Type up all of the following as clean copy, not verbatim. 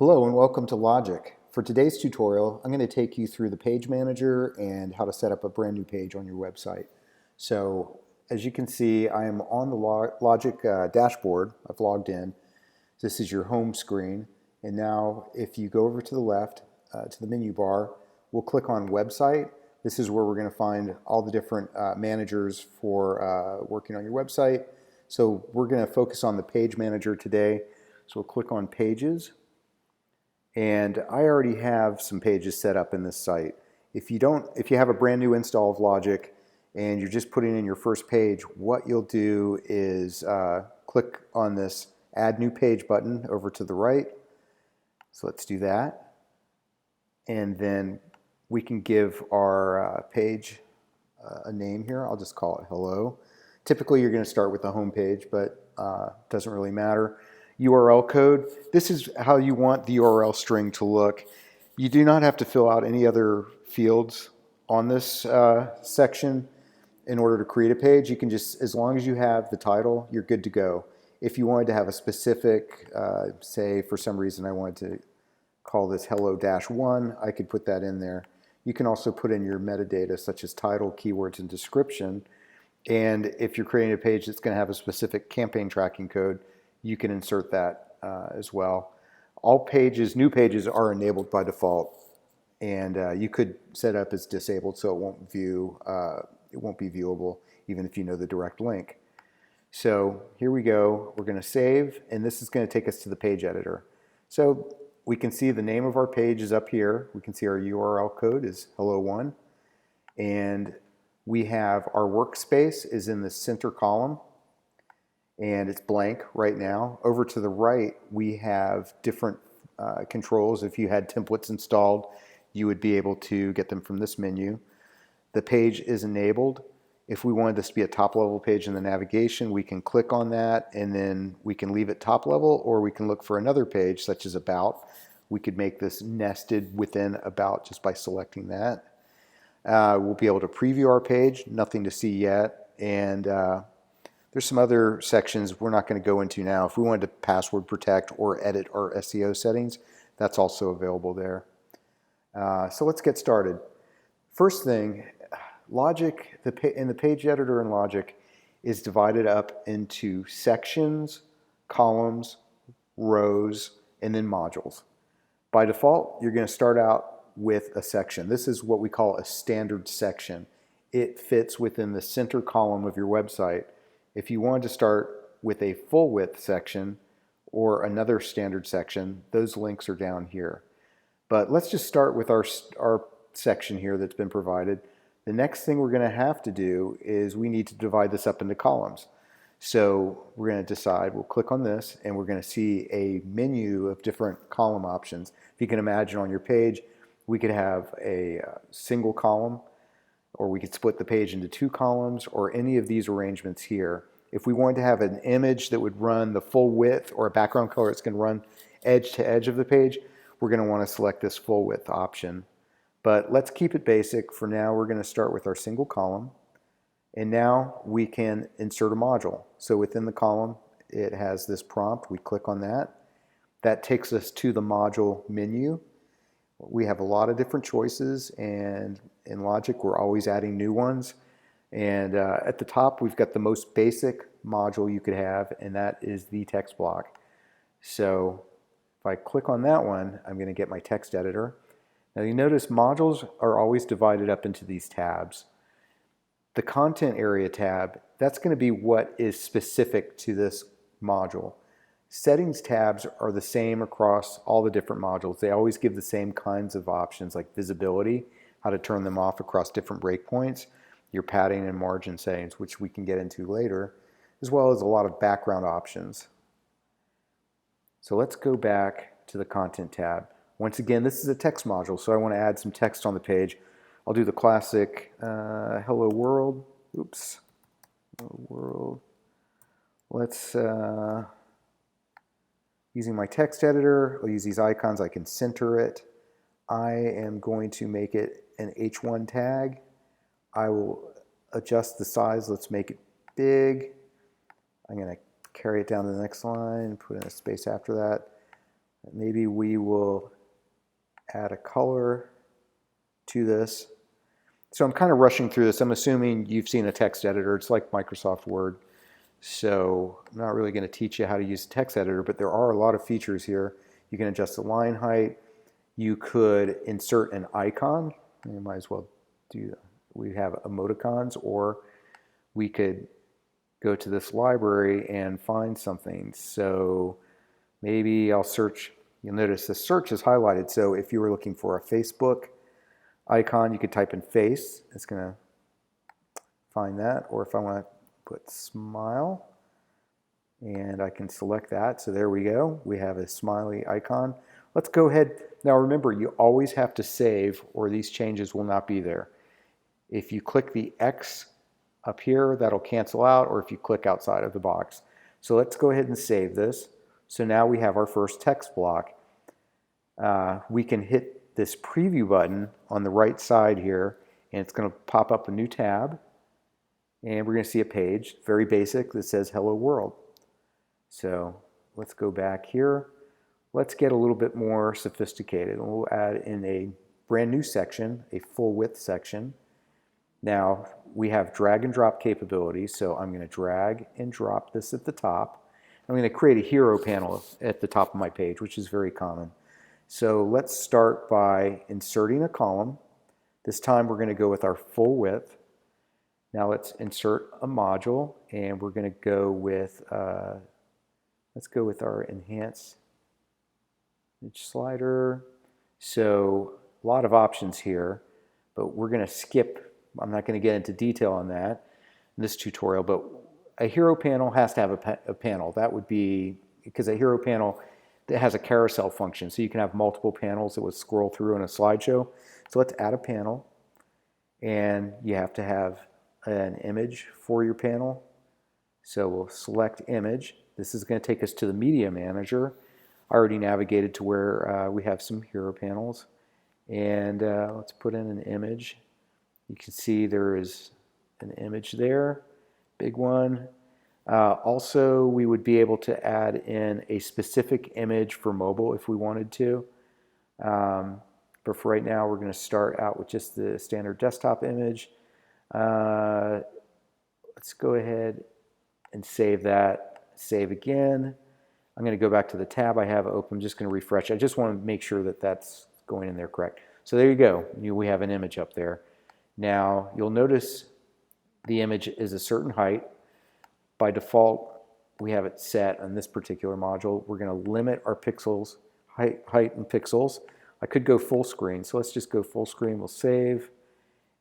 Hello and welcome to Logic. For today's tutorial, I'm going to take you through the page manager and how to set up a brand new page on your website. So as you can see, I am on the Logic dashboard. I've logged in. This is your home screen. And now if you go over to the left to the menu bar, we'll click on Website. This is where we're going to find all the different managers for working on your website. So we're going to focus on the page manager today. So we'll click on Pages. And I already have some pages set up in this site. If you have a brand new install of Logic and you're just putting in your first page, what you'll do is click on this Add New Page button over to the right. So let's do that. And then we can give our page a name here. I'll just call it Hello. Typically you're going to start with the home page, but it doesn't really matter. URL code. This is how you want the URL string to look. You do not have to fill out any other fields on this section in order to create a page. You can just, as long as you have the title, you're good to go. If you wanted to have a specific, say for some reason I wanted to call this hello-1, I could put that in there. You can also put in your metadata such as title, keywords, and description. And if you're creating a page that's going to have a specific campaign tracking code, you can insert that as well. All pages, new pages, are enabled by default, and you could set up as disabled so it won't be viewable even if you know the direct link. So here we go. We're going to save, and this is going to take us to the page editor. So we can see the name of our page is up here. We can see our URL code is hello1, and we have our workspace is in the center column. And it's blank right now. Over to the right, we have different controls. If you had templates installed, you would be able to get them from this menu. The page is enabled. If we wanted this to be a top-level page in the navigation, we can click on that, and then we can leave it top level, or we can look for another page, such as About. We could make this nested within About just by selecting that. We'll be able to preview our page, nothing to see yet, and there's some other sections we're not going to go into now. If we wanted to password protect or edit our SEO settings, that's also available there. So let's get started. First thing, Logic, in the page editor in Logic is divided up into sections, columns, rows, and then modules. By default, you're going to start out with a section. This is what we call a standard section. It fits within the center column of your website. If you wanted to start with a full width section or another standard section, those links are down here. But let's just start with our section here that's been provided. The next thing we're going to have to do is we need to divide this up into columns. So we're going to decide, we'll click on this, and we're going to see a menu of different column options. If you can imagine on your page, we could have a single column, or we could split the page into two columns, or any of these arrangements here. If we wanted to have an image that would run the full width, or a background color that's going to run edge to edge of the page, we're going to want to select this full width option. But let's keep it basic. For now, we're going to start with our single column, and now we can insert a module. So within the column, it has this prompt. We click on that. That takes us to the module menu. We have a lot of different choices, and in Logic we're always adding new ones. And at the top we've got the most basic module you could have, and that is the text block. So if I click on that one, I'm going to get my text editor. Now you notice modules are always divided up into these tabs. The content area tab, that's going to be what is specific to this module. Settings tabs are the same across all the different modules. They always give the same kinds of options like visibility, how to turn them off across different breakpoints, your padding and margin settings, which we can get into later, as well as a lot of background options. So let's go back to the content tab. Once again, this is a text module, so I want to add some text on the page. I'll do the classic hello world. Oops. Hello world. Let's using my text editor, I'll use these icons, I can center it. I am going to make it an H1 tag. I will adjust the size, let's make it big. I'm going to carry it down to the next line, put in a space after that. Maybe we will add a color to this. So I'm kind of rushing through this. I'm assuming you've seen a text editor. It's like Microsoft Word. So I'm not really going to teach you how to use a text editor, but there are a lot of features here. You can adjust the line height. You could insert an icon. You might as well do that. We have emoticons, or we could go to this library and find something. So maybe I'll search. You'll notice the search is highlighted. So if you were looking for a Facebook icon, you could type in face. It's going to find that. Or if I want to put smile, and I can select that. So there we go. We have a smiley icon. Let's go ahead. Now remember, you always have to save or these changes will not be there. If you click the X up here, that'll cancel out, or if you click outside of the box. So let's go ahead and save this. So now we have our first text block. We can hit this preview button on the right side here, and it's going to pop up a new tab. And we're going to see a page, very basic, that says Hello World. So let's go back here. Let's get a little bit more sophisticated. We'll add in a brand new section, a full width section. Now we have drag and drop capabilities, so I'm going to drag and drop this at the top. I'm going to create a hero panel at the top of my page, which is very common. So let's start by inserting a column. This time we're going to go with our full width. Now let's insert a module, and we're going to go with, let's go with our enhance image slider. So a lot of options here, but we're going to skip. I'm not going to get into detail on that in this tutorial, but a hero panel has to have a panel. That would be, because a hero panel that has a carousel function, so you can have multiple panels that would scroll through in a slideshow. So let's add a panel, and you have to have an image for your panel. So we'll select image. This is going to take us to the media manager. I already navigated to where we have some hero panels, and let's put in an image. You can see there is an image there, big one. Also, we would be able to add in a specific image for mobile if we wanted to. But for right now, we're going to start out with just the standard desktop image. Let's go ahead and save that. Save again. I'm going to go back to the tab I have open. I'm just going to refresh. I just want to make sure that that's going in there correct. So there you go. We have an image up there. Now you'll notice the image is a certain height. By default, we have it set on this particular module. We're going to limit our pixels, height in pixels. I could go full screen, so let's just go full screen. We'll save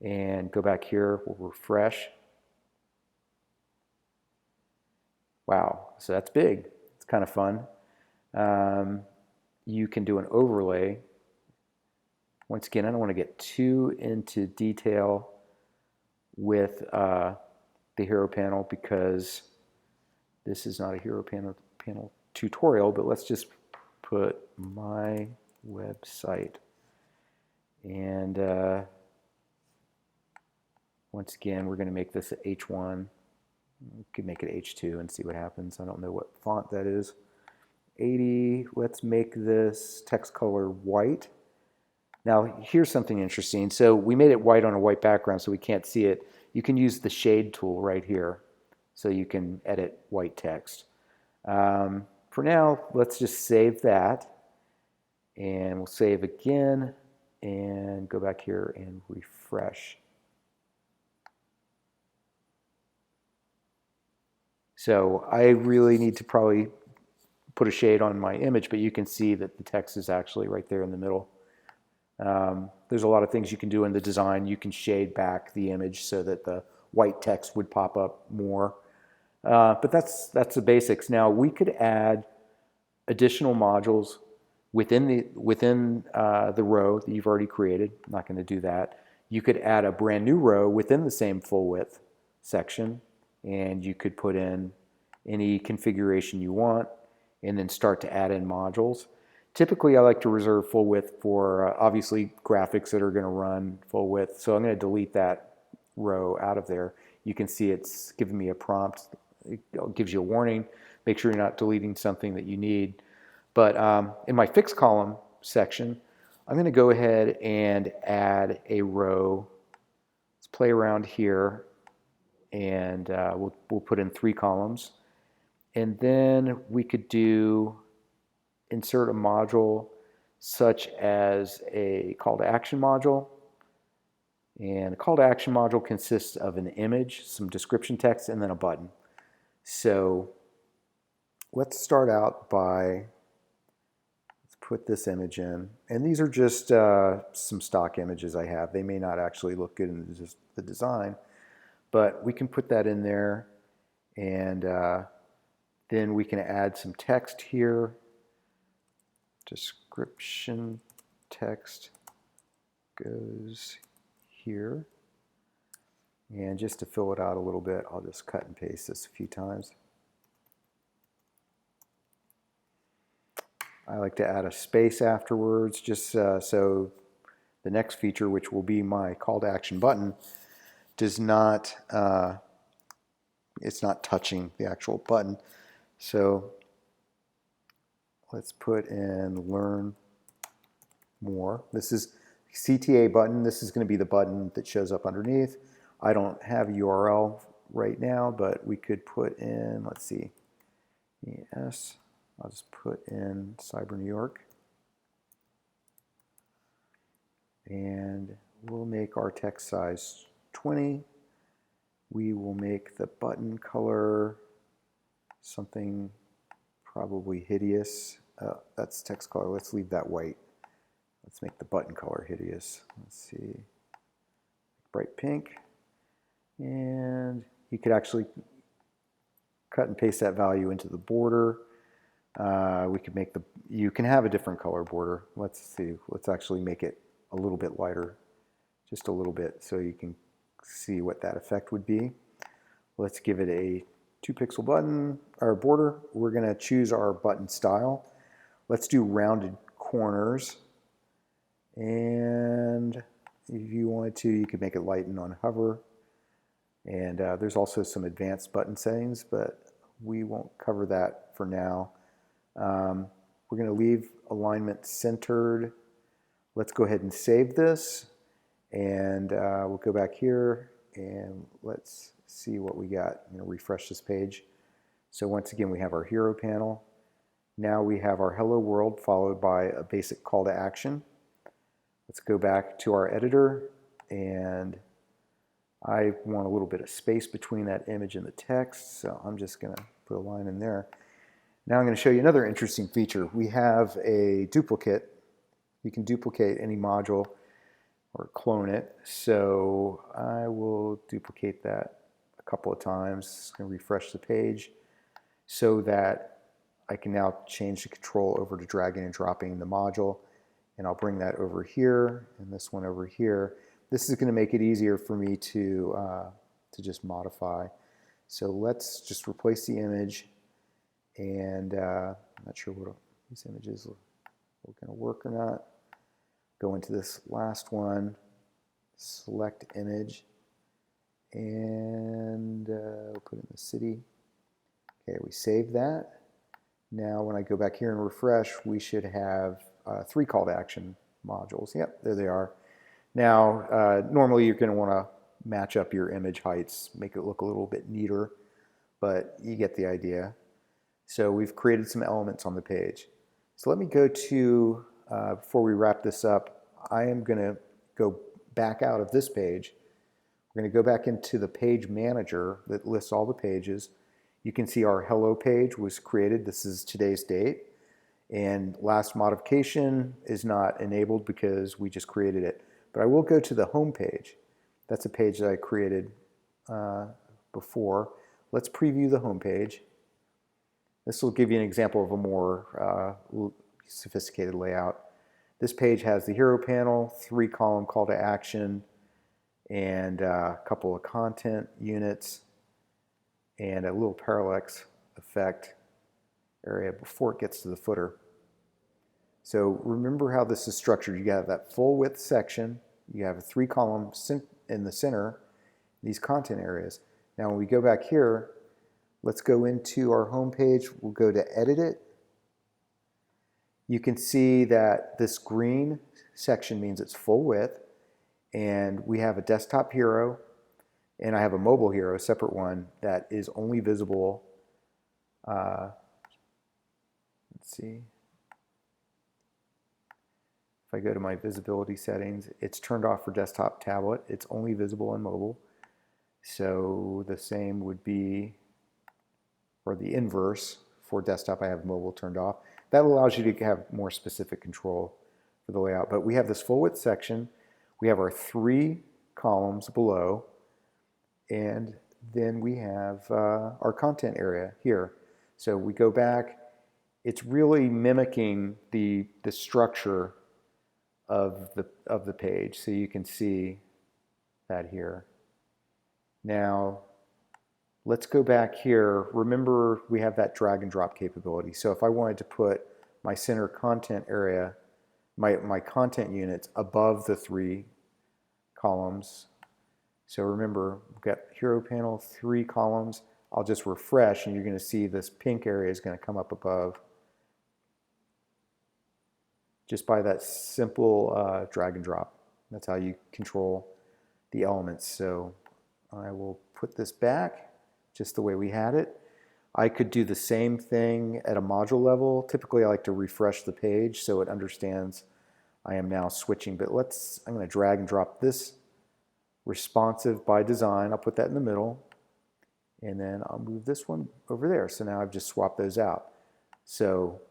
and go back here. We'll refresh. Wow, so that's big. It's kind of fun. You can do an overlay. Once again, I don't want to get too into detail with the hero panel because this is not a hero panel tutorial, but let's just put my website. And once again, we're going to make this H1. We could make it H2 and see what happens. I don't know what font that is. 80. Let's make this text color white. Now, here's something interesting. So we made it white on a white background so we can't see it. You can use the shade tool right here so you can edit white text. For now, let's just save that. And we'll save again and go back here and refresh. So I really need to probably put a shade on my image, but you can see that the text is actually right there in the middle. There's a lot of things you can do in the design. You can shade back the image so that the white text would pop up more. But that's the basics. Now we could add additional modules within the row that you've already created. I'm not going to do that. You could add a brand new row within the same full width section, and you could put in any configuration you want and then start to add in modules. Typically, I like to reserve full width for obviously graphics that are going to run full width. So I'm going to delete that row out of there. You can see it's giving me a prompt. It gives you a warning. Make sure you're not deleting something that you need. But in my fixed column section, I'm going to go ahead and add a row. Let's play around here, and we'll put in 3 columns. And then we could do insert a module such as a call to action module. And a call to action module consists of an image, some description text, and then a button. So let's start out by, let's put this image in. And these are just some stock images I have. They may not actually look good in the design, but we can put that in there. And then we can add some text here. Description text goes here. And just to fill it out a little bit, I'll just cut and paste this a few times. I like to add a space afterwards, just so the next feature, which will be my call to action button, does not, it's not touching the actual button. So let's put in learn more. This is CTA button. This is going to be the button that shows up underneath. I don't have a URL right now, but we could put in, let's see, yes, I'll just put in Cyber New York. And we'll make our text size 20. We will make the button color something probably hideous. That's text color. Let's leave that white. Let's make the button color hideous. Let's see, bright pink. And you could actually cut and paste that value into the border. We could make you can have a different color border. Let's see, let's actually make it a little bit lighter, just a little bit, so you can see what that effect would be. Let's give it a 2-pixel button or border. We're going to choose our button style. Let's do rounded corners. And if you wanted to, you could make it lighten on hover. And there's also some advanced button settings, but we won't cover that for now. We're going to leave alignment centered. Let's go ahead and save this. And we'll go back here and let's see what we got. I'm going to refresh this page. So once again, we have our hero panel. Now we have our hello world followed by a basic call to action. Let's go back to our editor, and I want a little bit of space between that image and the text, so I'm just going to put a line in there. Now I'm going to show you another interesting feature. We have a duplicate. You can duplicate any module or clone it. So I will duplicate that a couple of times. I'm going to refresh the page so that I can now change the control over to dragging and dropping the module. And I'll bring that over here and this one over here. This is going to make it easier for me to just modify. So let's just replace the image. And I'm not sure what these images are going to work or not. Go into this last one, select image, and we'll put in the city. Okay, we save that. Now when I go back here and refresh, we should have 3 call to action modules. Yep, there they are. Now, normally you're going to want to match up your image heights, make it look a little bit neater, but you get the idea. So we've created some elements on the page. So let me go to, before we wrap this up, I am going to go back out of this page. We're going to go back into the page manager that lists all the pages. You can see our hello page was created. This is today's date. And last modification is not enabled because we just created it. But I will go to the home page. That's a page that I created before. Let's preview the home page. This will give you an example of a more sophisticated layout. This page has the hero panel, 3-column call to action, and a couple of content units, and a little parallax effect area before it gets to the footer. So remember how this is structured. You have that full width section, you have a 3-column in the center, these content areas. Now when we go back here, let's go into our home page. We'll go to edit it, You can see that this green section means it's full width, and we have a desktop hero, and I have a mobile hero, a separate one, that is only visible. Let's see. If I go to my visibility settings, it's turned off for desktop tablet. It's only visible on mobile. So the same would be, or the inverse, for desktop I have mobile turned off. That allows you to have more specific control for the layout. But we have this full width section. We have our 3 columns below. And then we have our content area here. So we go back. It's really mimicking the structure of the page. So you can see that here. Now, let's go back here. Remember, we have that drag and drop capability. So if I wanted to put my center content area, my content units above the 3 columns. So remember, we've got hero panel, 3 columns. I'll just refresh, and you're going to see this pink area is going to come up above just by that simple drag and drop. That's how you control the elements. So I will put this back just the way we had it. I could do the same thing at a module level. Typically, I like to refresh the page so it understands I am now switching. But I'm going to drag and drop this responsive by design. I'll put that in the middle. And then I'll move this one over there. So now I've just swapped those out. So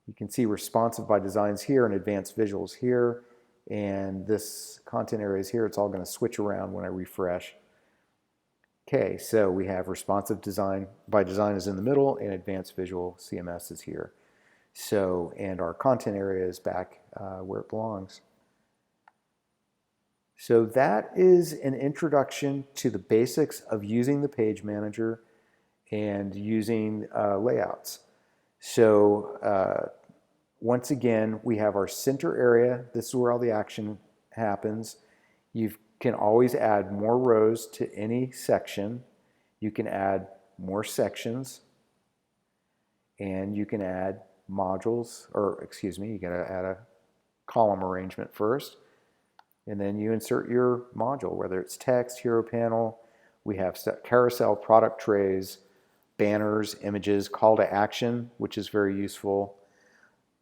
you can see responsive by designs here and advanced visuals here. And this content area is here. It's all going to switch around when I refresh. Okay, so we have responsive design by design is in the middle, and advanced visual CMS is here. So, and our content area is back where it belongs. So that is an introduction to the basics of using the page manager and using layouts. So once again, we have our center area. This is where all the action happens. You can always add more rows to any section. You can add more sections, and you can add modules, or excuse me, you got to add a column arrangement first. And then you insert your module, whether it's text, hero panel. We have carousel, product trays, banners, images, call to action, which is very useful,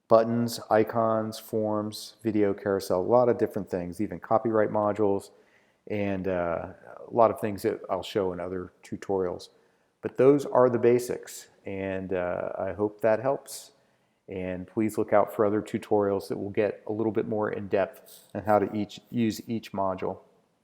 buttons, icons, forms, video, carousel, a lot of different things, even copyright modules, and a lot of things that I'll show in other tutorials. But those are the basics, and I hope that helps. And please look out for other tutorials that will get a little bit more in depth on how to use each module.